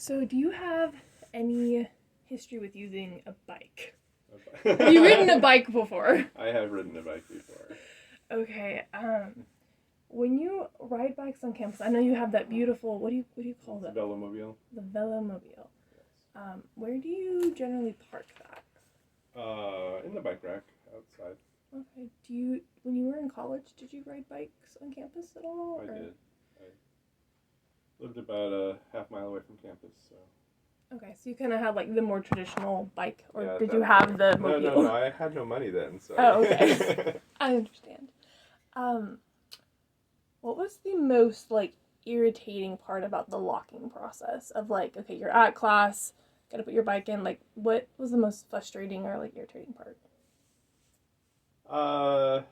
So, do you have any history with using a bike? A Have you ridden a bike before? I have ridden a bike before. Okay. When you ride bikes on campus, I know you have that beautiful. What do you call that? Velomobile. The Velomobile. Yes. Where do you generally park that? In the bike rack outside. Okay. When you were in college, did you ride bikes on campus at all? I did. I lived about a half-mile away from campus, so. Okay, so you kind of had like the more traditional bike, or Yeah, did you have the mobile? No. I had no money then, so. Oh, okay. I understand. What was the most like irritating part about the locking process of like, okay, you're at class, gotta put your bike in. Like, what was the most frustrating or like irritating part? I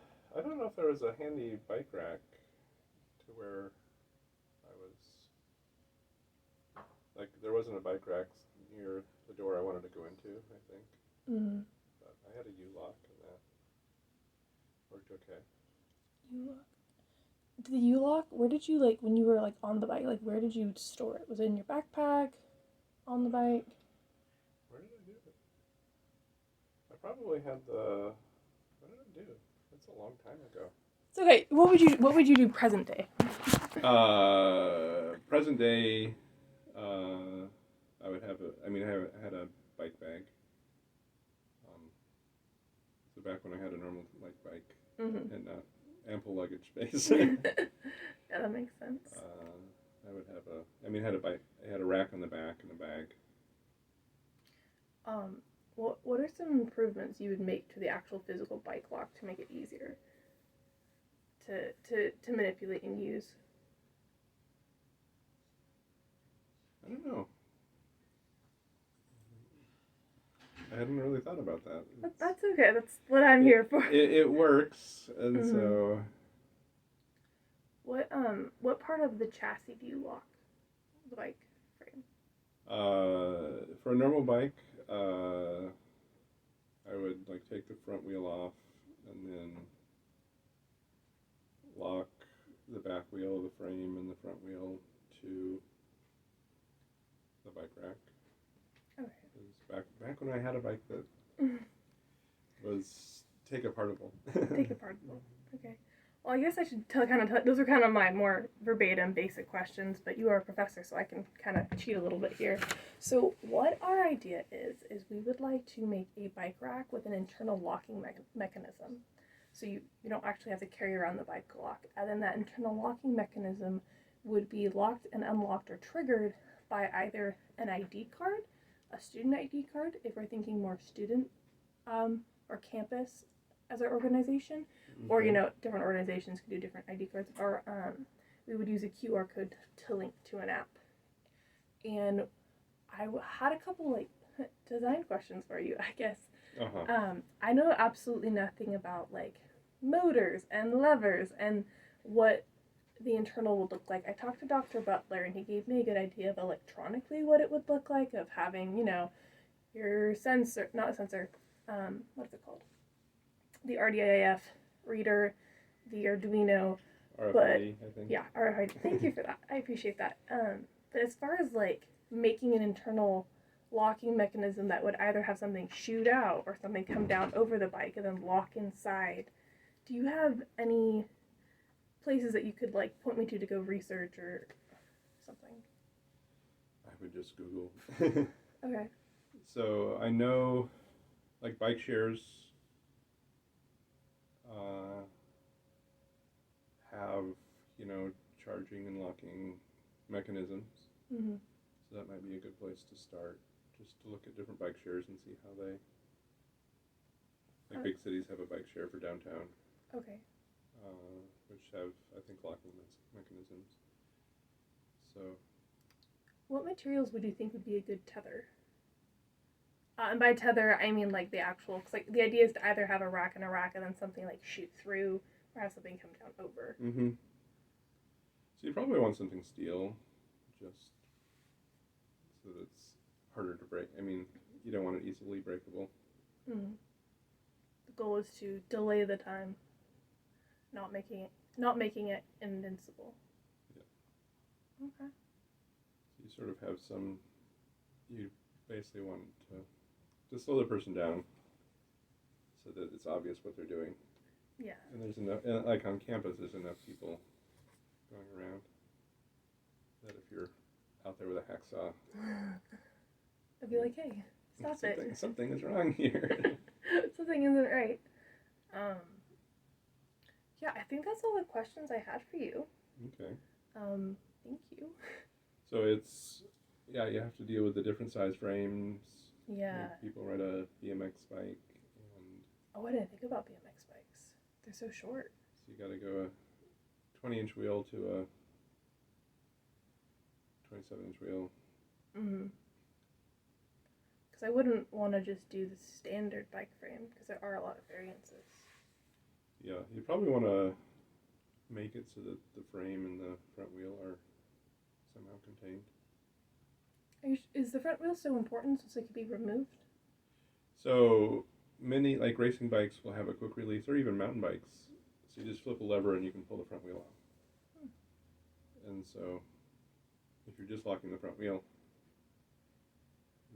don't know if there was a handy bike rack to where I was. Like, there wasn't a bike rack near the door I wanted to go into, I think. Mm-hmm. But I had a U-lock and that worked okay. U-lock. The U-lock. Where did you like when you were like on the bike? Like, where did you store it? Was it in your backpack? On the bike? Where did I do it? I probably had the. What did I do? That's a long time ago. It's okay. What would you do present day? Present day, I would have I had a bike bag. So back when I had a normal bike Mm-hmm. and not ample luggage space. Yeah, that makes sense. I would have had a bike. I had a rack on the back and a bag. What are some improvements you would make to the actual physical bike lock to make it easier to manipulate and use? I don't know. I hadn't really thought about that. That's okay. That's what I'm here for. It works, and Mhm. so. What part of the chassis do you lock the bike frame? For a normal bike, I would take the front wheel off and then lock the back wheel, the frame, and the front wheel to the bike rack. Okay. Back when I had a bike that was take apartable. Take apartable. Okay. Well, I guess I should those are kind of my more verbatim basic questions, but you are a professor, so I can kind of cheat a little bit here. So what our idea is we would like to make a bike rack with an internal locking mechanism. So you don't actually have to carry around the bike lock. And then that internal locking mechanism would be locked and unlocked or triggered by either an ID card, a student ID card, if we're thinking more student or campus as our organization, or different organizations can do different ID cards, or we would use a QR code to link to an app. And I had a couple design questions for you, I guess. I know absolutely nothing about motors and levers and what the internal would look like. I talked to Dr. Butler and he gave me a good idea of electronically what it would look like, of having your sensor, not a sensor, what's it called? The RDIF reader, the Arduino. RFID, but, I think. Yeah, RFID. Thank you for that. I appreciate that. But as far as making an internal locking mechanism that would either have something shoot out or something come down over the bike and then lock inside, do you have any places that you could point me to go research or something? I would just Google. Okay. So I know bike shares have charging and locking mechanisms. Mm-hmm. So that might be a good place to start, just to look at different bike shares and see how they. Big cities have a bike share for downtown. Okay. Which have, I think, locking mechanisms. So. What materials would you think would be a good tether? And by tether, I mean the actual, because the idea is to either have a rack and then something shoot through, or have something come down over. Mm-hmm. So you probably want something steel, just so that it's harder to break. I mean, you don't want it easily breakable. Mm-hmm. The goal is to delay the time, not making it invincible. Yeah. Okay. So you sort of have some you basically want to slow the person down so that it's obvious what they're doing. Yeah. And there's enough, and like on campus, there's enough people going around that if you're out there with a hacksaw, I'd be like, hey, stop it. Something is wrong here. Something isn't right. Yeah, I think that's all the questions I had for you. Okay. Thank you. So it's, yeah, you have to deal with the different size frames. Yeah. Make people ride a BMX bike, and Oh, I didn't think about BMX bikes. They're so short. so you got to go a 20-inch wheel to a 27-inch wheel. Mm-hmm. Because I wouldn't want to just do the standard bike frame, because there are a lot of variances. Yeah, you probably want to make it so that the frame and the front wheel are somehow contained. Is the front wheel so important since it could be removed? So many, like racing bikes, will have a quick release, or even mountain bikes. So you just flip a lever and you can pull the front wheel out. And so if you're just locking the front wheel,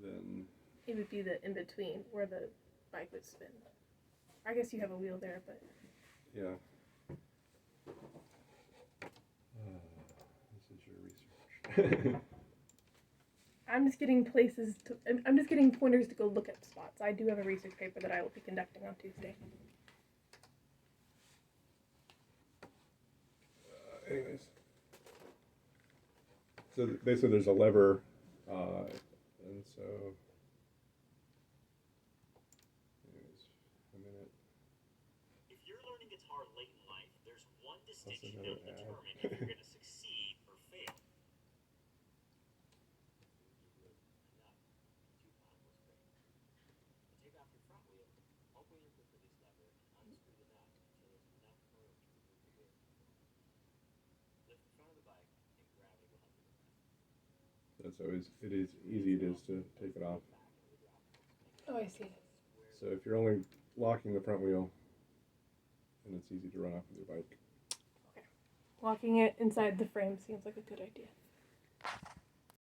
then It would be the in-between where the bike would spin. I guess you have a wheel there, but... yeah. This is your research. I'm just getting I'm just getting pointers to go look at spots. I do have a research paper that I will be conducting on Tuesday. Anyways. So basically there's a lever, and so, anyways, a minute. If you're learning guitar late in life, there's one distinction another that will ad. determine if you're going to succeed or fail. Take off your front wheel, open your quick release lever, and unscrew the nut until there's enough room to remove the wheel. Lift the front of the bike, and gravity will help you with that. That's always, it is easy it is to take it off. Oh, I see. So if you're only locking the front wheel, then it's easy to run off with your bike. Locking it inside the frame seems like a good idea.